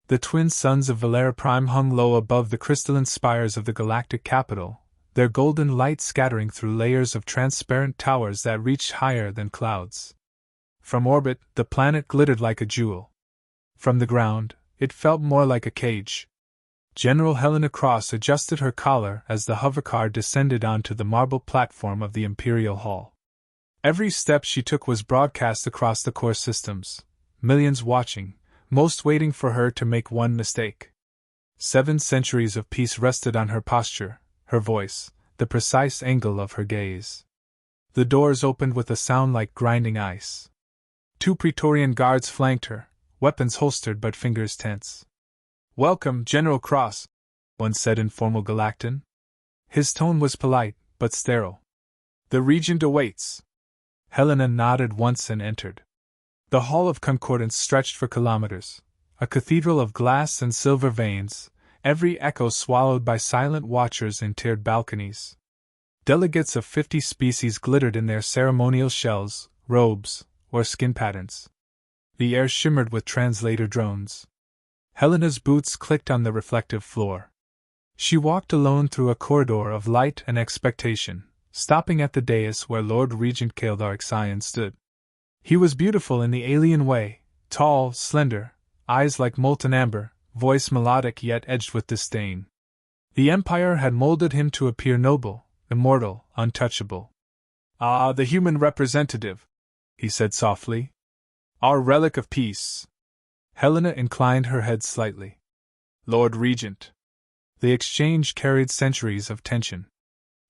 The twin suns of Valera Prime hung low above the crystalline spires of the galactic capital, their golden light scattering through layers of transparent towers that reached higher than clouds. From orbit, the planet glittered like a jewel. From the ground, it felt more like a cage. General Helena Cross adjusted her collar as the hovercar descended onto the marble platform of the Imperial Hall. Every step she took was broadcast across the core systems, millions watching, most waiting for her to make one mistake. 7 centuries of peace rested on her posture, her voice, the precise angle of her gaze. The doors opened with a sound like grinding ice. 2 Praetorian guards flanked her, weapons holstered but fingers tense. "Welcome, General Cross," one said in formal Galactan. His tone was polite, but sterile. "The Regent awaits." Helena nodded once and entered. The Hall of Concordance stretched for kilometers, a cathedral of glass and silver veins, every echo swallowed by silent watchers in tiered balconies. Delegates of 50 species glittered in their ceremonial shells, robes, or skin patterns. The air shimmered with translator drones. Helena's boots clicked on the reflective floor. She walked alone through a corridor of light and expectation, stopping at the dais where Lord Regent Kaeldar Ixion stood. He was beautiful in the alien way, tall, slender, eyes like molten amber, voice melodic yet edged with disdain. The Empire had molded him to appear noble, immortal, untouchable. "Ah, the human representative," he said softly. "Our relic of peace." Helena inclined her head slightly. "Lord Regent." The exchange carried centuries of tension.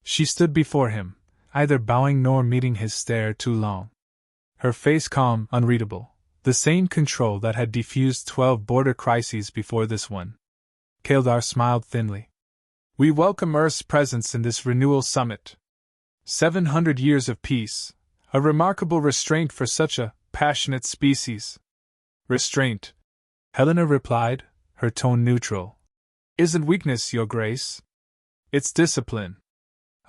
She stood before him, neither bowing nor meeting his stare too long. Her face calm, unreadable, the same control that had defused 12 border crises before this one. Kaeldar smiled thinly. "We welcome Earth's presence in this renewal summit. 700 years of peace, a remarkable restraint for such a passionate species." "Restraint," Helena replied, her tone neutral, "isn't weakness, Your Grace. It's discipline."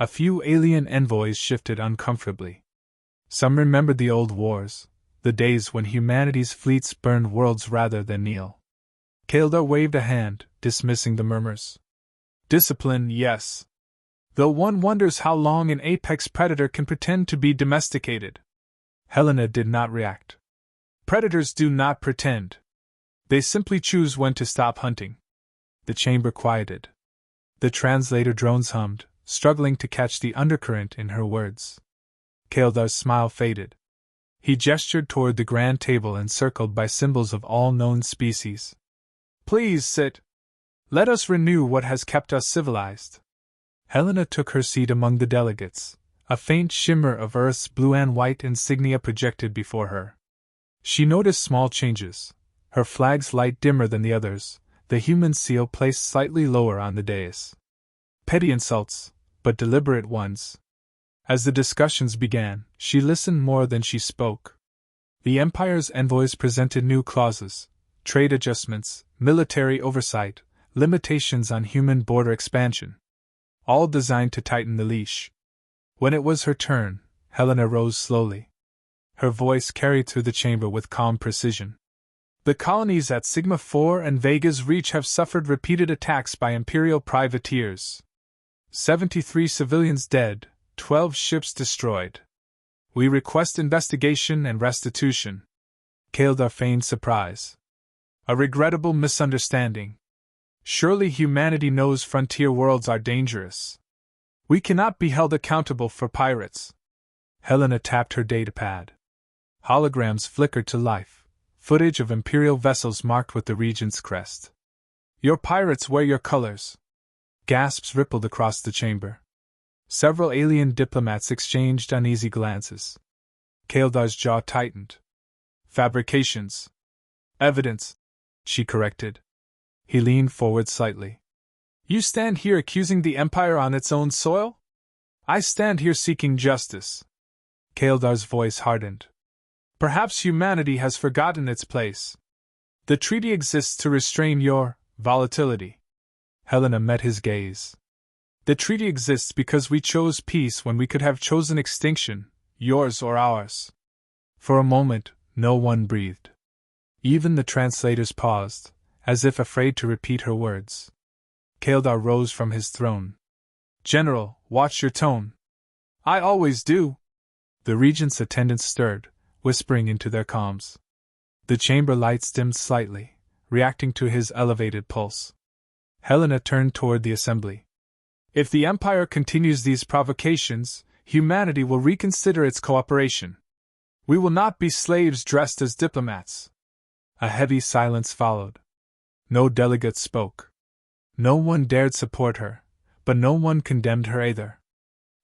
A few alien envoys shifted uncomfortably. Some remembered the old wars, the days when humanity's fleets burned worlds rather than kneel. Kaeldar waved a hand, dismissing the murmurs. "Discipline, yes. Though one wonders how long an apex predator can pretend to be domesticated." Helena did not react. "Predators do not pretend. They simply choose when to stop hunting." The chamber quieted. The translator drones hummed, struggling to catch the undercurrent in her words. Kaeldar's smile faded. He gestured toward the grand table encircled by symbols of all known species. "Please sit. Let us renew what has kept us civilized." Helena took her seat among the delegates, a faint shimmer of Earth's blue and white insignia projected before her. She noticed small changes. Her flag's light dimmer than the others, the human seal placed slightly lower on the dais. Petty insults, but deliberate ones. As the discussions began, she listened more than she spoke. The Empire's envoys presented new clauses, trade adjustments, military oversight, limitations on human border expansion. All designed to tighten the leash. When it was her turn, Helena rose slowly. Her voice carried through the chamber with calm precision. "The colonies at Sigma 4 and Vega's Reach have suffered repeated attacks by Imperial privateers. 73 civilians dead, 12 ships destroyed. We request investigation and restitution." Kaeldar feigned surprise. "A regrettable misunderstanding. Surely humanity knows frontier worlds are dangerous. We cannot be held accountable for pirates." Helena tapped her datapad. Holograms flickered to life, footage of Imperial vessels marked with the Regent's crest. "Your pirates wear your colors." Gasps rippled across the chamber. Several alien diplomats exchanged uneasy glances. Kaeldar's jaw tightened. "Fabrications. Evidence," she corrected. He leaned forward slightly. "You stand here accusing the Empire on its own soil? I stand here seeking justice." Kaeldar's voice hardened. "Perhaps humanity has forgotten its place. The treaty exists to restrain your volatility." Helena met his gaze. "The treaty exists because we chose peace when we could have chosen extinction, yours or ours." For a moment, no one breathed. Even the translators paused, as if afraid to repeat her words. Kaeldar rose from his throne. General, watch your tone. I always do. The regent's attendants stirred, whispering into their comms. The chamber lights dimmed slightly, reacting to his elevated pulse. Helena turned toward the assembly. If the Empire continues these provocations, humanity will reconsider its cooperation. We will not be slaves dressed as diplomats. A heavy silence followed. No delegate spoke. No one dared support her, but no one condemned her either.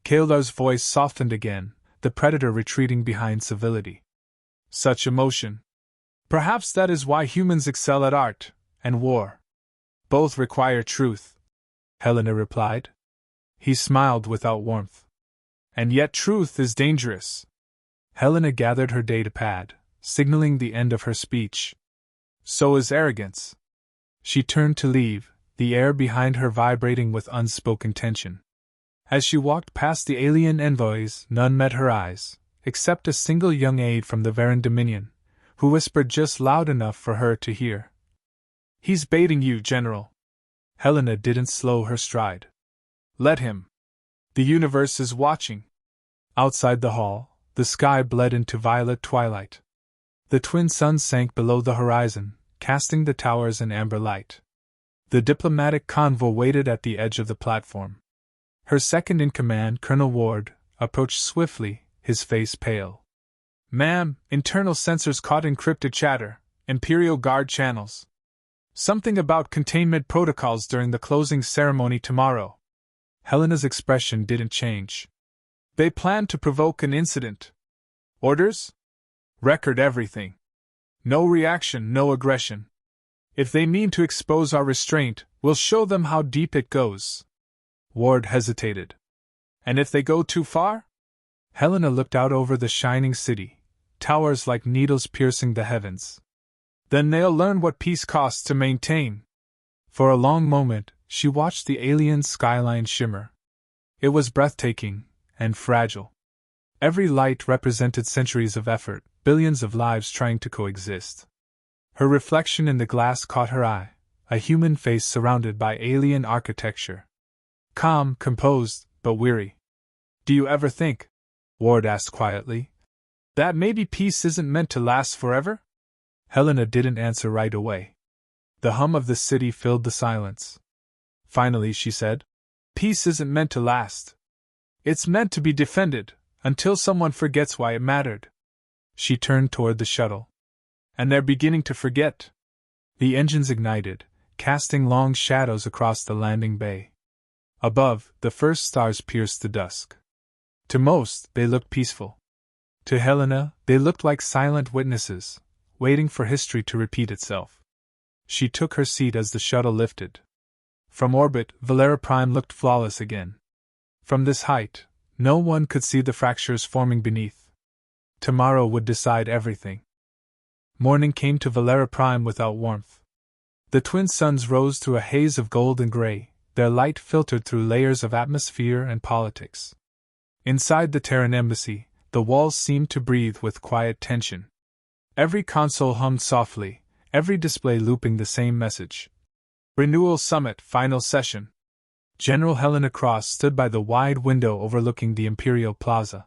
Kaeldar's voice softened again, the predator retreating behind civility. Such emotion. Perhaps that is why humans excel at art and war. Both require truth, Helena replied. He smiled without warmth. And yet truth is dangerous. Helena gathered her datapad, signaling the end of her speech. So is arrogance. She turned to leave, the air behind her vibrating with unspoken tension. As she walked past the alien envoys, none met her eyes, except a single young aide from the Varen Dominion, who whispered just loud enough for her to hear. He's baiting you, General. Helena didn't slow her stride. Let him. The universe is watching. Outside the hall, the sky bled into violet twilight. The twin suns sank below the horizon, casting the towers in amber light. The diplomatic convoy waited at the edge of the platform. Her second-in-command, Colonel Ward, approached swiftly, his face pale. Ma'am, internal sensors caught encrypted chatter, Imperial Guard channels. Something about containment protocols during the closing ceremony tomorrow. Helena's expression didn't change. They plan to provoke an incident. Orders? Record everything. No reaction, no aggression. If they mean to expose our restraint, we'll show them how deep it goes. Ward hesitated. And if they go too far? Helena looked out over the shining city, towers like needles piercing the heavens. Then they'll learn what peace costs to maintain. For a long moment, she watched the alien skyline shimmer. It was breathtaking and fragile. Every light represented centuries of effort, billions of lives trying to coexist. Her reflection in the glass caught her eye, a human face surrounded by alien architecture. Calm, composed, but weary. Do you ever think, Ward asked quietly, that maybe peace isn't meant to last forever? Helena didn't answer right away. The hum of the city filled the silence. Finally, she said, peace isn't meant to last. It's meant to be defended, until someone forgets why it mattered. She turned toward the shuttle. And they're beginning to forget. The engines ignited, casting long shadows across the landing bay. Above, the first stars pierced the dusk. To most, they looked peaceful. To Helena, they looked like silent witnesses, waiting for history to repeat itself. She took her seat as the shuttle lifted. From orbit, Valera Prime looked flawless again. From this height, no one could see the fractures forming beneath. Tomorrow would decide everything. Morning came to Valera Prime without warmth. The twin suns rose through a haze of gold and gray, their light filtered through layers of atmosphere and politics. Inside the Terran embassy, the walls seemed to breathe with quiet tension. Every console hummed softly, every display looping the same message. Renewal Summit, Final Session. General Helena Cross stood by the wide window overlooking the Imperial Plaza.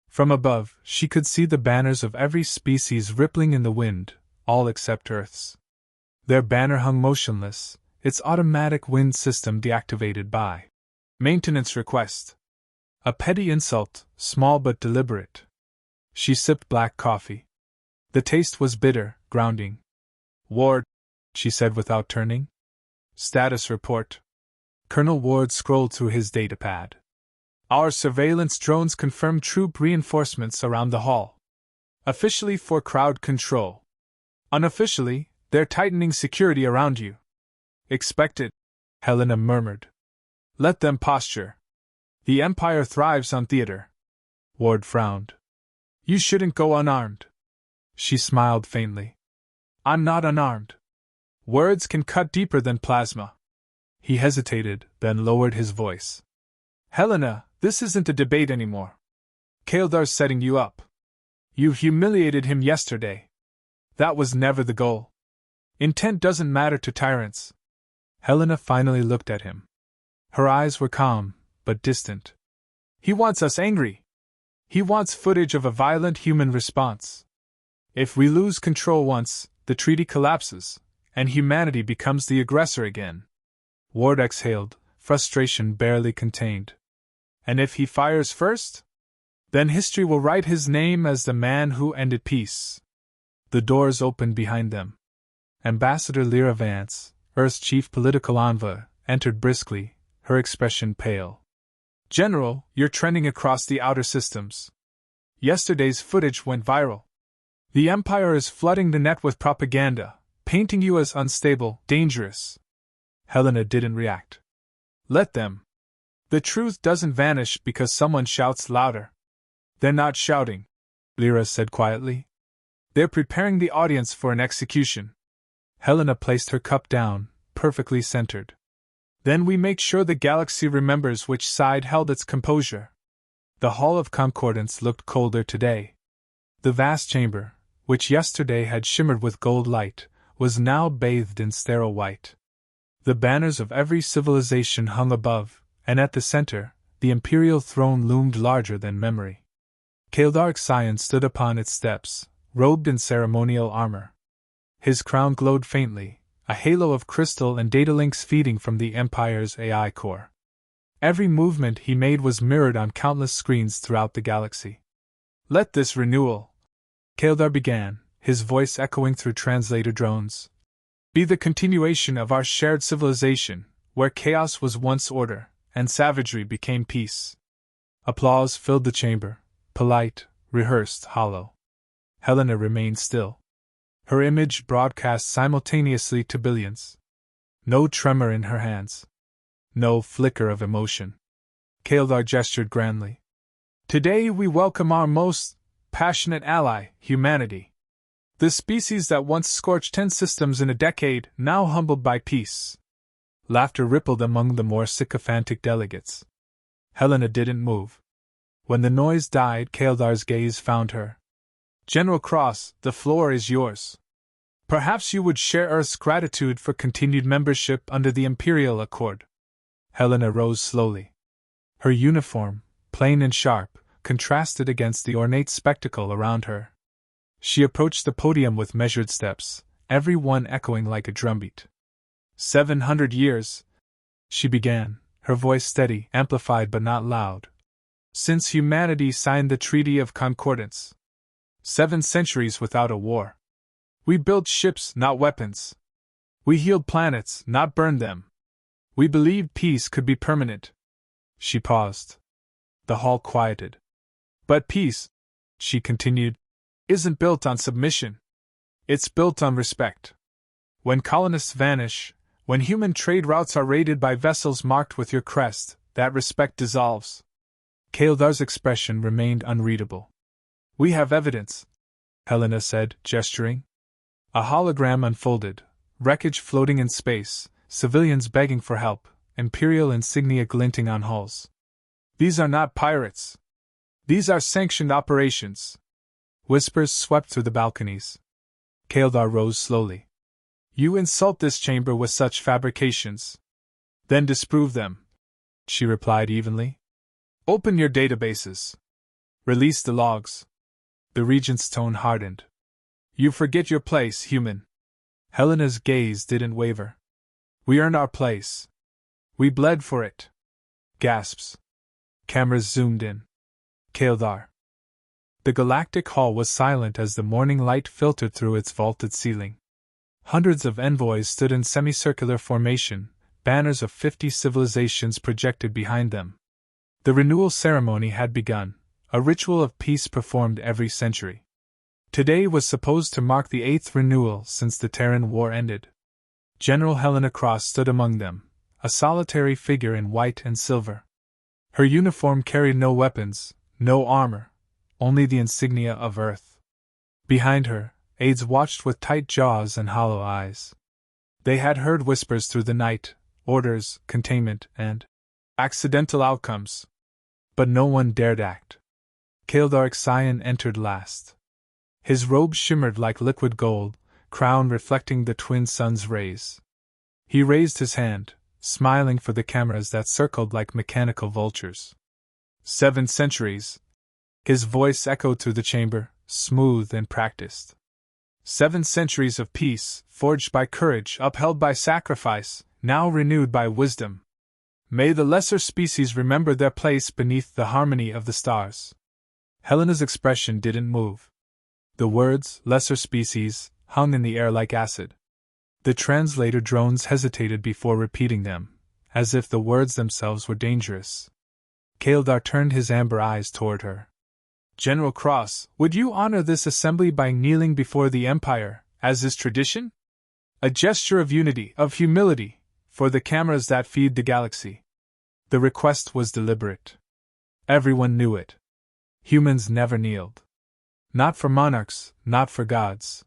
From above, she could see the banners of every species rippling in the wind, all except Earth's. Their banner hung motionless, its automatic wind system deactivated by maintenance request. A petty insult, small but deliberate. She sipped black coffee. The taste was bitter, grounding. Ward, she said without turning. Status report. Colonel Ward scrolled through his datapad. Our surveillance drones confirm troop reinforcements around the hall. Officially for crowd control. Unofficially, they're tightening security around you. Expected, Helena murmured. Let them posture. The Empire thrives on theater. Ward frowned. You shouldn't go unarmed. She smiled faintly. I'm not unarmed. Words can cut deeper than plasma. He hesitated, then lowered his voice. Helena, this isn't a debate anymore. Kaeldar's setting you up. You humiliated him yesterday. That was never the goal. Intent doesn't matter to tyrants. Helena finally looked at him. Her eyes were calm, but distant. He wants us angry. He wants footage of a violent human response. If we lose control once, the treaty collapses, and humanity becomes the aggressor again. Ward exhaled, frustration barely contained. And if he fires first? Then history will write his name as the man who ended peace. The doors opened behind them. Ambassador Lyra Vance, Earth's chief political envoy, entered briskly, her expression pale. General, you're trending across the outer systems. Yesterday's footage went viral. The Empire is flooding the net with propaganda, painting you as unstable, dangerous. Helena didn't react. Let them. The truth doesn't vanish because someone shouts louder. They're not shouting, Lyra said quietly. They're preparing the audience for an execution. Helena placed her cup down, perfectly centered. Then we make sure the galaxy remembers which side held its composure. The Hall of Concordance looked colder today. The vast chamber, which yesterday had shimmered with gold light, was now bathed in sterile white. The banners of every civilization hung above, and at the center, the imperial throne loomed larger than memory. Kael'thar Xion stood upon its steps, robed in ceremonial armor. His crown glowed faintly, a halo of crystal and data links feeding from the Empire's AI core. Every movement he made was mirrored on countless screens throughout the galaxy. Let this renewal, Kael'thar began, his voice echoing through translator drones, be the continuation of our shared civilization, where chaos was once order, and savagery became peace. Applause filled the chamber, polite, rehearsed, hollow. Helena remained still. Her image broadcast simultaneously to billions. No tremor in her hands. No flicker of emotion. Kael'thar gestured grandly. Today we welcome our most passionate ally, humanity. The species that once scorched 10 systems in a decade, now humbled by peace. Laughter rippled among the more sycophantic delegates. Helena didn't move. When the noise died, Kael'thar's gaze found her. General Cross, the floor is yours. Perhaps you would share Earth's gratitude for continued membership under the Imperial Accord. Helena rose slowly. Her uniform, plain and sharp, contrasted against the ornate spectacle around her. She approached the podium with measured steps, every one echoing like a drumbeat. 700 years, she began, her voice steady, amplified but not loud. Since humanity signed the Treaty of Concordance. 7 centuries without a war. We built ships, not weapons. We healed planets, not burned them. We believed peace could be permanent. She paused. The hall quieted. But peace, she continued, isn't built on submission. It's built on respect. When colonists vanish, when human trade routes are raided by vessels marked with your crest, that respect dissolves. Kael'thar's expression remained unreadable. We have evidence, Helena said, gesturing. A hologram unfolded, wreckage floating in space, civilians begging for help, imperial insignia glinting on hulls. These are not pirates. These are sanctioned operations. Whispers swept through the balconies. Kael'thar rose slowly. You insult this chamber with such fabrications. Then disprove them, she replied evenly. Open your databases. Release the logs. The regent's tone hardened. You forget your place, human. Helena's gaze didn't waver. We earned our place. We bled for it. Gasps. Cameras zoomed in. Kael'thar. The galactic hall was silent as the morning light filtered through its vaulted ceiling. Hundreds of envoys stood in semicircular formation, banners of 50 civilizations projected behind them. The renewal ceremony had begun, a ritual of peace performed every century. Today was supposed to mark the 8th renewal since the Terran War ended. General Helena Cross stood among them, a solitary figure in white and silver. Her uniform carried no weapons, no armor, only the insignia of Earth. Behind her, aides watched with tight jaws and hollow eyes. They had heard whispers through the night, orders, containment, and accidental outcomes. But no one dared act. Kael'thar Xion entered last. His robe shimmered like liquid gold, crown reflecting the twin sun's rays. He raised his hand, smiling for the cameras that circled like mechanical vultures. 7 centuries. His voice echoed through the chamber, smooth and practiced. 7 centuries of peace, forged by courage, upheld by sacrifice, now renewed by wisdom. May the lesser species remember their place beneath the harmony of the stars. Helena's expression didn't move. The words, lesser species, hung in the air like acid. The translator drones hesitated before repeating them, as if the words themselves were dangerous. Kaeldar turned his amber eyes toward her. General Cross, would you honor this assembly by kneeling before the Empire, as is tradition? A gesture of unity, of humility, for the cameras that feed the galaxy. The request was deliberate. Everyone knew it. Humans never kneeled. Not for monarchs, not for gods.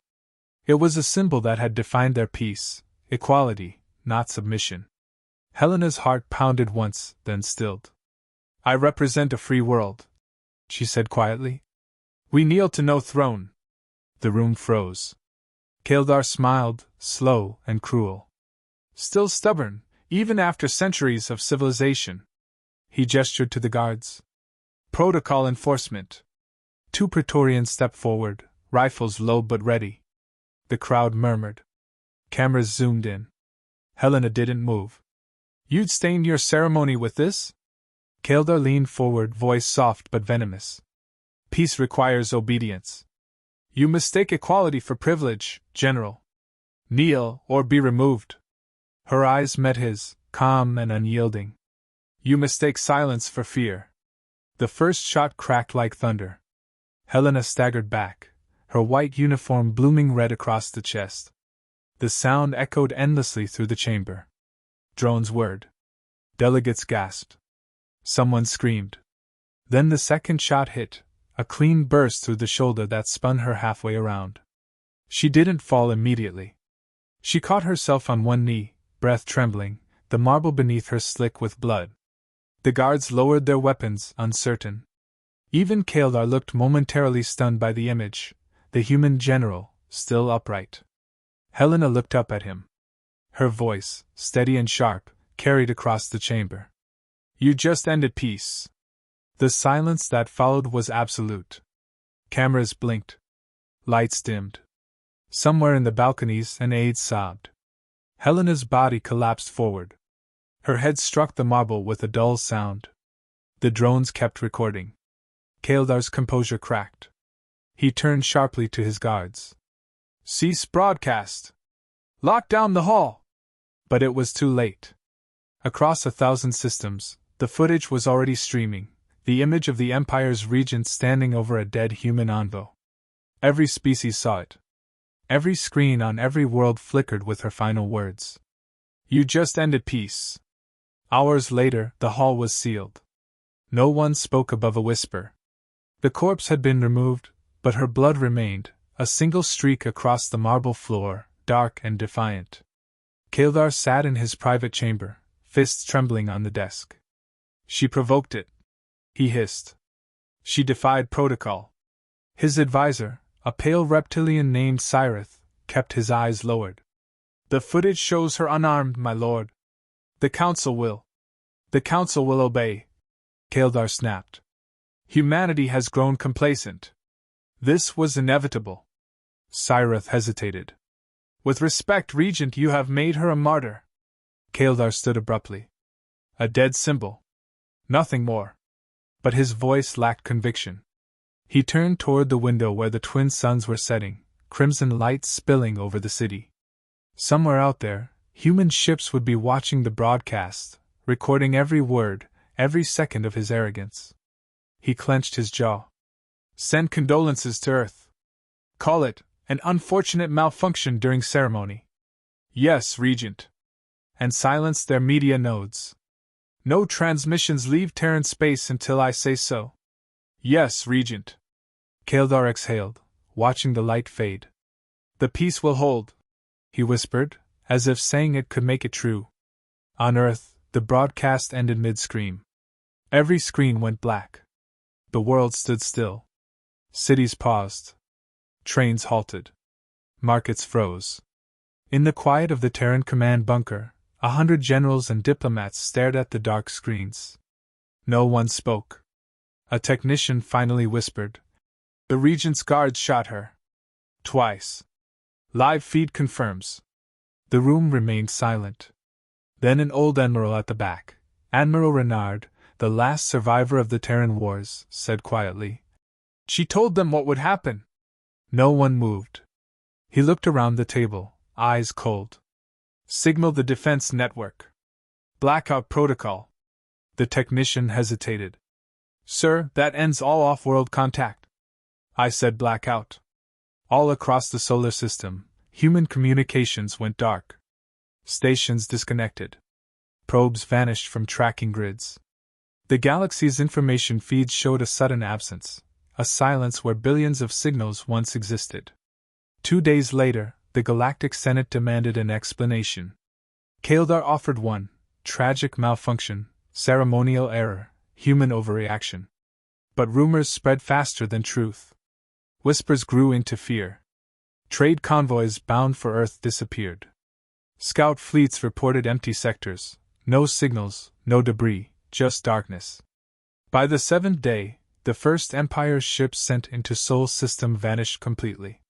It was a symbol that had defined their peace, equality, not submission. Helena's heart pounded once, then stilled. I represent a free world, she said quietly. We kneel to no throne. The room froze. Kaeldar smiled, slow and cruel. Still stubborn, even after centuries of civilization. He gestured to the guards. Protocol enforcement. 2 Praetorians stepped forward, rifles low but ready. The crowd murmured. Cameras zoomed in. Helena didn't move. You'd stain your ceremony with this? Kaeldar leaned forward, voice soft but venomous. Peace requires obedience. You mistake equality for privilege, General. Kneel or be removed. Her eyes met his, calm and unyielding. You mistake silence for fear. The first shot cracked like thunder. Helena staggered back, her white uniform blooming red across the chest. The sound echoed endlessly through the chamber. Drones whirred. Delegates gasped. Someone screamed. Then the second shot hit, a clean burst through the shoulder that spun her halfway around. She didn't fall immediately. She caught herself on one knee, breath trembling, the marble beneath her slick with blood. The guards lowered their weapons, uncertain. Even Kaeldar looked momentarily stunned by the image, the human general, still upright. Helena looked up at him. Her voice, steady and sharp, carried across the chamber. You just ended peace. The silence that followed was absolute. Cameras blinked. Lights dimmed. Somewhere in the balconies, an aide sobbed. Helena's body collapsed forward. Her head struck the marble with a dull sound. The drones kept recording. Kaeldar's composure cracked. He turned sharply to his guards. Cease broadcast. Lock down the hall. But it was too late. Across 1,000 systems, the footage was already streaming, the image of the Empire's regent standing over a dead human envoy. Every species saw it. Every screen on every world flickered with her final words. You just ended peace. Hours later, the hall was sealed. No one spoke above a whisper. The corpse had been removed, but her blood remained, a single streak across the marble floor, dark and defiant. Kaeldar sat in his private chamber, fists trembling on the desk. She provoked it, he hissed. She defied protocol. His advisor, a pale reptilian named Cyrith, kept his eyes lowered. The footage shows her unarmed, my lord. The council will obey, Kaeldar snapped. Humanity has grown complacent. This was inevitable. Cyrith hesitated. With respect, Regent, you have made her a martyr. Kaeldar stood abruptly. A dead symbol. Nothing more. But his voice lacked conviction. He turned toward the window where the twin suns were setting, crimson light spilling over the city. Somewhere out there, human ships would be watching the broadcast, recording every word, every second of his arrogance. He clenched his jaw. Send condolences to Earth. Call it an unfortunate malfunction during ceremony. Yes, Regent. And silence their media nodes. No transmissions leave Terran space until I say so. Yes, Regent. Kaeldar exhaled, watching the light fade. The peace will hold, he whispered, as if saying it could make it true. On Earth, the broadcast ended mid-scream. Every screen went black. The world stood still. Cities paused. Trains halted. markets froze. In the quiet of the Terran command bunker, 100 generals and diplomats stared at the dark screens. No one spoke. A technician finally whispered, "The Regent's guards shot her. Twice. Live feed confirms." The room remained silent. Then an old admiral at the back, Admiral Renard, the last survivor of the Terran Wars, said quietly, "She told them what would happen." No one moved. He looked around the table, eyes cold. "Signal the defense network. Blackout protocol." The technician hesitated. "Sir, that ends all off-world contact." "I said blackout." All across the solar system, human communications went dark. Stations disconnected. Probes vanished from tracking grids. The galaxy's information feeds showed a sudden absence, a silence where billions of signals once existed. 2 days later, the Galactic Senate demanded an explanation. Kaeldar offered one: tragic malfunction, ceremonial error, human overreaction. But rumors spread faster than truth. Whispers grew into fear. Trade convoys bound for Earth disappeared. Scout fleets reported empty sectors, no signals, no debris, just darkness. By the 7th day, the first Empire's ships sent into Sol system vanished completely.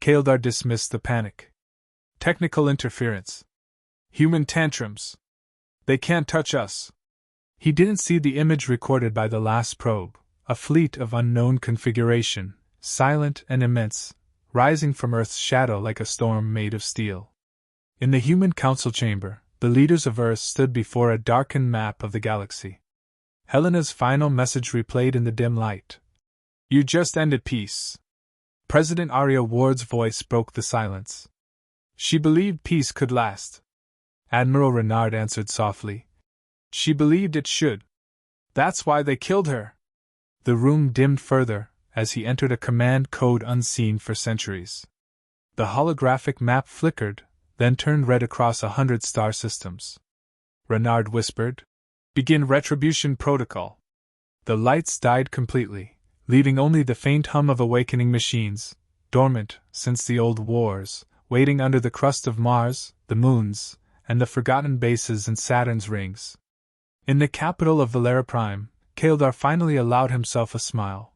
Kaeldar dismissed the panic. Technical interference. Human tantrums. They can't touch us. He didn't see the image recorded by the last probe, a fleet of unknown configuration, silent and immense, rising from Earth's shadow like a storm made of steel. In the human council chamber, the leaders of Earth stood before a darkened map of the galaxy. Helena's final message replayed in the dim light. "You just ended peace." President Arya Ward's voice broke the silence. "She believed peace could last." Admiral Renard answered softly. "She believed it should. That's why they killed her." The room dimmed further as he entered a command code unseen for centuries. The holographic map flickered, then turned red across 100 star systems. Renard whispered, "Begin retribution protocol." The lights died completely, leaving only the faint hum of awakening machines, dormant since the old wars, waiting under the crust of Mars, the moons, and the forgotten bases in Saturn's rings. In the capital of Valera Prime, Kaeldar finally allowed himself a smile.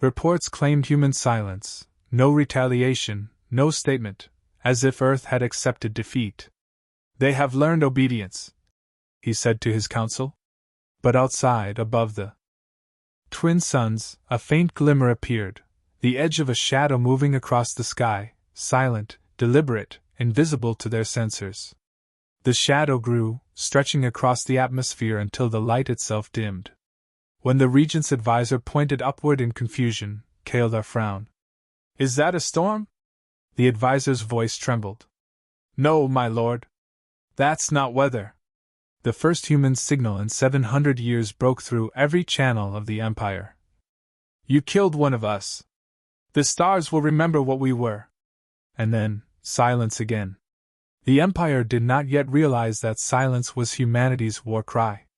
Reports claimed human silence, no retaliation, no statement, as if Earth had accepted defeat. "They have learned obedience," he said to his council. But outside, above the twin suns, a faint glimmer appeared, the edge of a shadow moving across the sky, silent, deliberate, invisible to their sensors. The shadow grew, stretching across the atmosphere until the light itself dimmed. When the Regent's advisor pointed upward in confusion, Kaeldar frowned. "Is that a storm?" The advisor's voice trembled. "No, my lord. That's not weather." The first human signal in 700 years broke through every channel of the Empire. "You killed one of us. The stars will remember what we were." And then, silence again. The Empire did not yet realize that silence was humanity's war cry.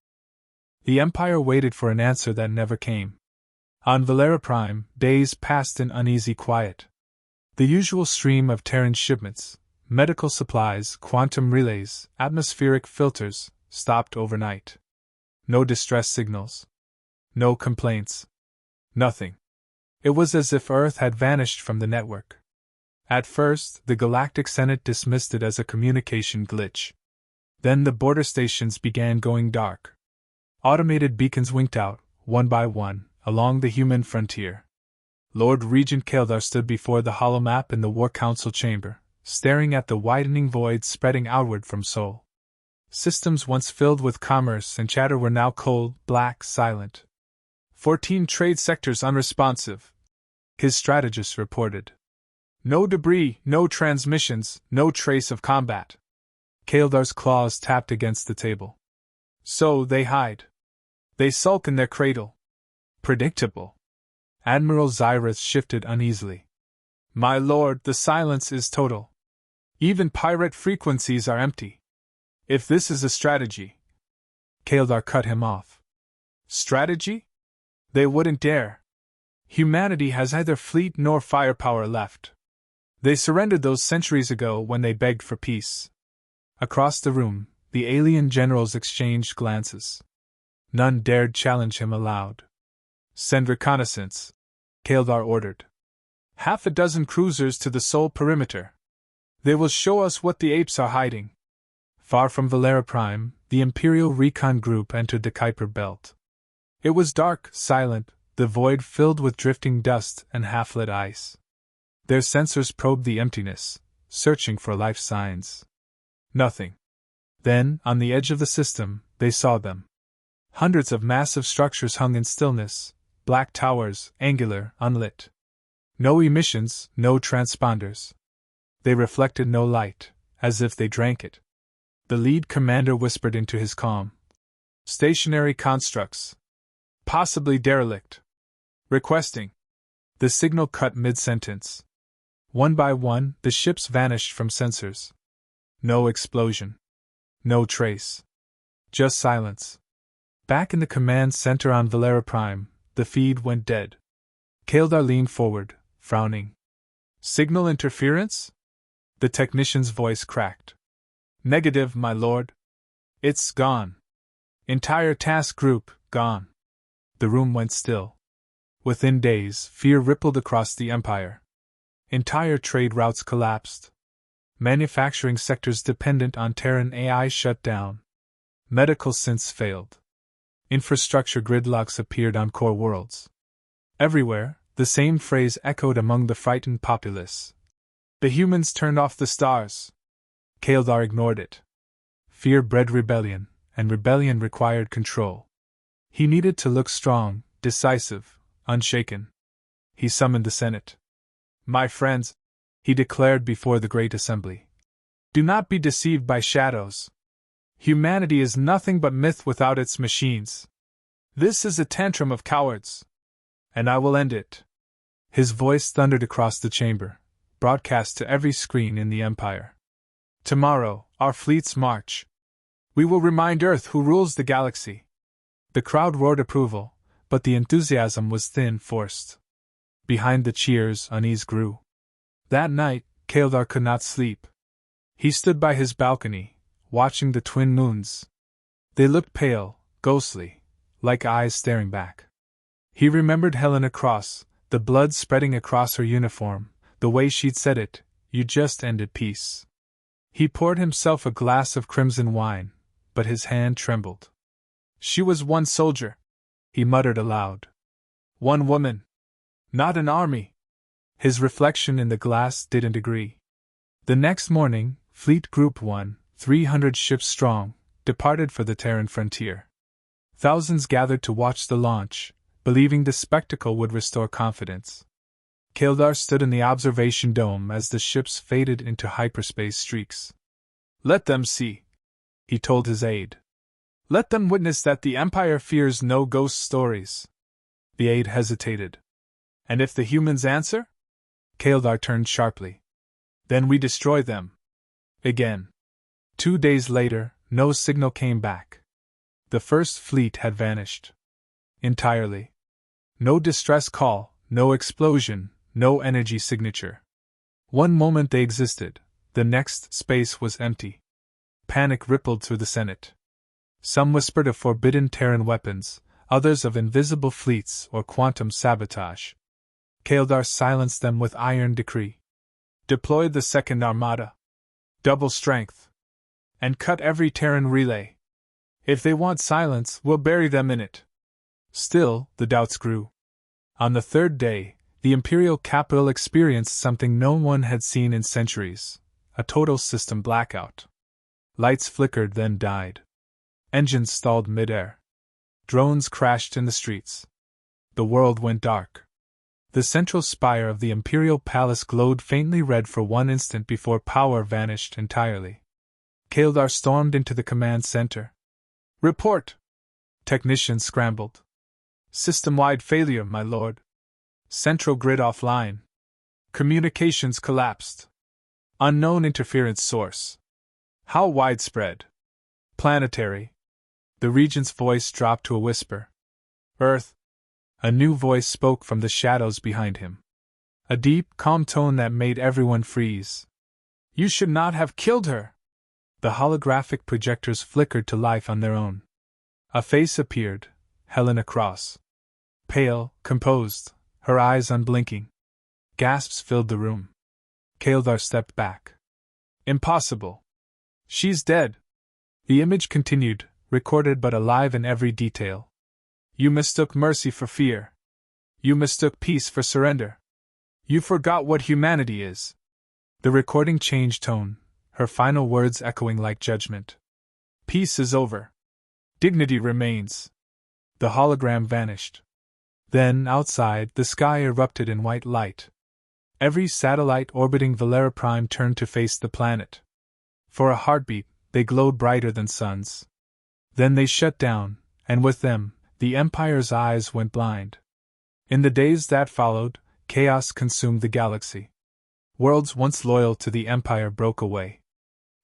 The Empire waited for an answer that never came. On Valera Prime, days passed in uneasy quiet. The usual stream of Terran shipments, medical supplies, quantum relays, atmospheric filters, stopped overnight. No distress signals. No complaints. Nothing. It was as if Earth had vanished from the network. At first, the Galactic Senate dismissed it as a communication glitch. Then the border stations began going dark. Automated beacons winked out, one by one, along the human frontier. Lord Regent Kaeldar stood before the holomap in the War Council chamber, staring at the widening void spreading outward from Sol. Systems once filled with commerce and chatter were now cold, black, silent. 14 trade sectors unresponsive, his strategist reported. No debris, no transmissions, no trace of combat. Kaeldar's claws tapped against the table. So they hide. They sulk in their cradle. Predictable. Admiral Zyrith shifted uneasily. My lord, the silence is total. Even pirate frequencies are empty. If this is a strategy... Kaeldar cut him off. Strategy? They wouldn't dare. Humanity has neither fleet nor firepower left. They surrendered those centuries ago when they begged for peace. Across the room, the alien generals exchanged glances. None dared challenge him aloud. Send reconnaissance, Kaeldar ordered. Half a dozen cruisers to the Sol perimeter. They will show us what the apes are hiding. Far from Valera Prime, the Imperial Recon Group entered the Kuiper Belt. It was dark, silent, the void filled with drifting dust and half-lit ice. Their sensors probed the emptiness, searching for life signs. Nothing. Then, on the edge of the system, they saw them. Hundreds of massive structures hung in stillness, black towers, angular, unlit. No emissions, no transponders. They reflected no light, as if they drank it. The lead commander whispered into his calm. Stationary constructs. Possibly derelict. Requesting. The signal cut mid-sentence. One by one, the ships vanished from sensors. No explosion. No trace. Just silence. Back in the command center on Valera Prime, the feed went dead. Kaeldar leaned forward, frowning. Signal interference? The technician's voice cracked. Negative, my lord. It's gone. Entire task group, gone. The room went still. Within days, fear rippled across the Empire. Entire trade routes collapsed. Manufacturing sectors dependent on Terran AI shut down. Medical synths failed. Infrastructure gridlocks appeared on core worlds. Everywhere, the same phrase echoed among the frightened populace. The humans turned off the stars. Kaeldar ignored it. Fear bred rebellion, and rebellion required control. He needed to look strong, decisive, unshaken. He summoned the Senate. My friends, he declared before the Great Assembly. Do not be deceived by shadows. Humanity is nothing but myth without its machines. This is a tantrum of cowards. And I will end it. His voice thundered across the chamber, broadcast to every screen in the Empire. Tomorrow, our fleets march. We will remind Earth who rules the galaxy. The crowd roared approval, but the enthusiasm was thin, forced. Behind the cheers, unease grew. That night, Kaeldar could not sleep. He stood by his balcony, watching the twin moons. They looked pale, ghostly, like eyes staring back. He remembered Helena Cross, the blood spreading across her uniform, the way she'd said it, you just ended peace. He poured himself a glass of crimson wine, but his hand trembled. She was one soldier, he muttered aloud. One woman. Not an army. His reflection in the glass didn't agree. The next morning, Fleet Group 1, 300 ships strong, departed for the Terran frontier. Thousands gathered to watch the launch, believing the spectacle would restore confidence. Kaeldar stood in the observation dome as the ships faded into hyperspace streaks. Let them see, he told his aide. Let them witness that the Empire fears no ghost stories. The aide hesitated. And if the humans answer? Kaeldar turned sharply. Then we destroy them. Again. 2 days later, no signal came back. The first fleet had vanished. Entirely. No distress call, no explosion, no energy signature. One moment they existed, the next space was empty. Panic rippled through the Senate. Some whispered of forbidden Terran weapons, others of invisible fleets or quantum sabotage. Kaeldar silenced them with iron decree. Deploy the second armada. Double strength. And cut every Terran relay. If they want silence, we'll bury them in it. Still, the doubts grew. On the third day, the Imperial capital experienced something no one had seen in centuries, a total system blackout. Lights flickered then died. Engines stalled mid-air. Drones crashed in the streets. The world went dark. The central spire of the Imperial Palace glowed faintly red for one instant before power vanished entirely. Kaeldar stormed into the command center. Report! Technicians scrambled. System-wide failure, my lord. Central grid offline. Communications collapsed. Unknown interference source. How widespread? Planetary. The regent's voice dropped to a whisper. Earth. A new voice spoke from the shadows behind him. A deep, calm tone that made everyone freeze. You should not have killed her! The holographic projectors flickered to life on their own. A face appeared, Helena Cross. Pale, composed, her eyes unblinking. Gasps filled the room. Kaeldar stepped back. Impossible. She's dead. The image continued, recorded but alive in every detail. You mistook mercy for fear. You mistook peace for surrender. You forgot what humanity is. The recording changed tone, her final words echoing like judgment. Peace is over. Dignity remains. The hologram vanished. Then, outside, the sky erupted in white light. Every satellite orbiting Valera Prime turned to face the planet. For a heartbeat, they glowed brighter than suns. Then they shut down, and with them, the Empire's eyes went blind. In the days that followed, chaos consumed the galaxy. Worlds once loyal to the Empire broke away.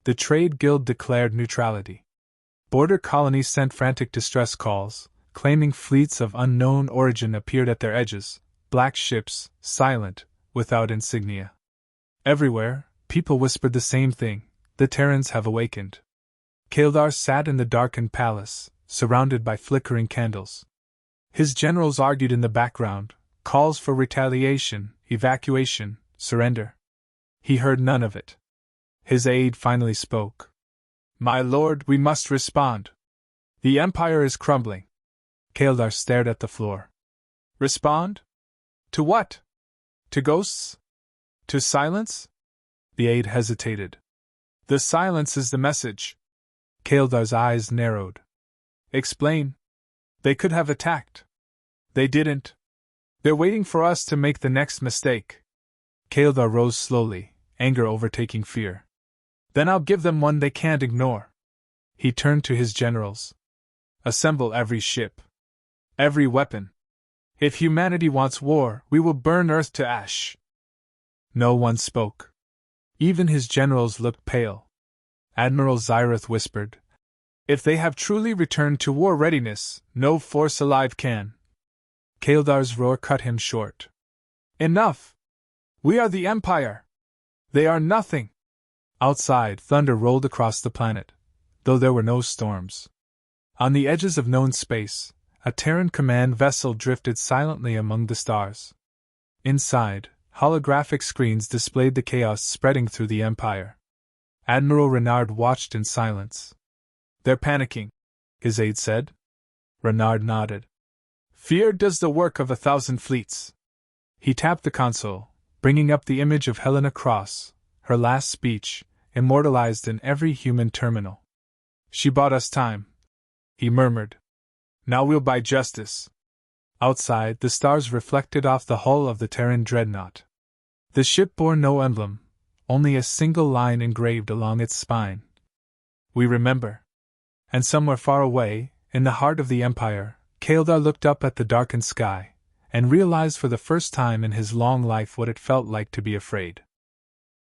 The Trade Guild declared neutrality. Border colonies sent frantic distress calls, claiming fleets of unknown origin appeared at their edges, black ships, silent, without insignia. Everywhere, people whispered the same thing: the Terrans have awakened. Kaeldar sat in the darkened palace, surrounded by flickering candles. His generals argued in the background, calls for retaliation, evacuation, surrender. He heard none of it. His aide finally spoke. My lord, we must respond. The Empire is crumbling. Kaeldar stared at the floor. Respond? To what? To ghosts? To silence? The aide hesitated. The silence is the message. Kaeldar's eyes narrowed. Explain. They could have attacked. They didn't. They're waiting for us to make the next mistake. Kaeldar rose slowly, anger overtaking fear. Then I'll give them one they can't ignore. He turned to his generals. Assemble every ship. Every weapon. If humanity wants war, we will burn Earth to ash. No one spoke. Even his generals looked pale. Admiral Zyrith whispered, If they have truly returned to war readiness, no force alive can. Kaeldar's roar cut him short. Enough! We are the Empire! They are nothing! Outside, thunder rolled across the planet, though there were no storms. On the edges of known space, a Terran command vessel drifted silently among the stars. Inside, holographic screens displayed the chaos spreading through the Empire. Admiral Renard watched in silence. They're panicking, his aide said. Renard nodded. Fear does the work of 1,000 fleets. He tapped the console, bringing up the image of Helena Cross, her last speech, immortalized in every human terminal. She bought us time, he murmured. Now we'll buy justice. Outside, the stars reflected off the hull of the Terran dreadnought. The ship bore no emblem, only a single line engraved along its spine. We remember. And somewhere far away, in the heart of the Empire, Kaeldar looked up at the darkened sky, and realized for the first time in his long life what it felt like to be afraid.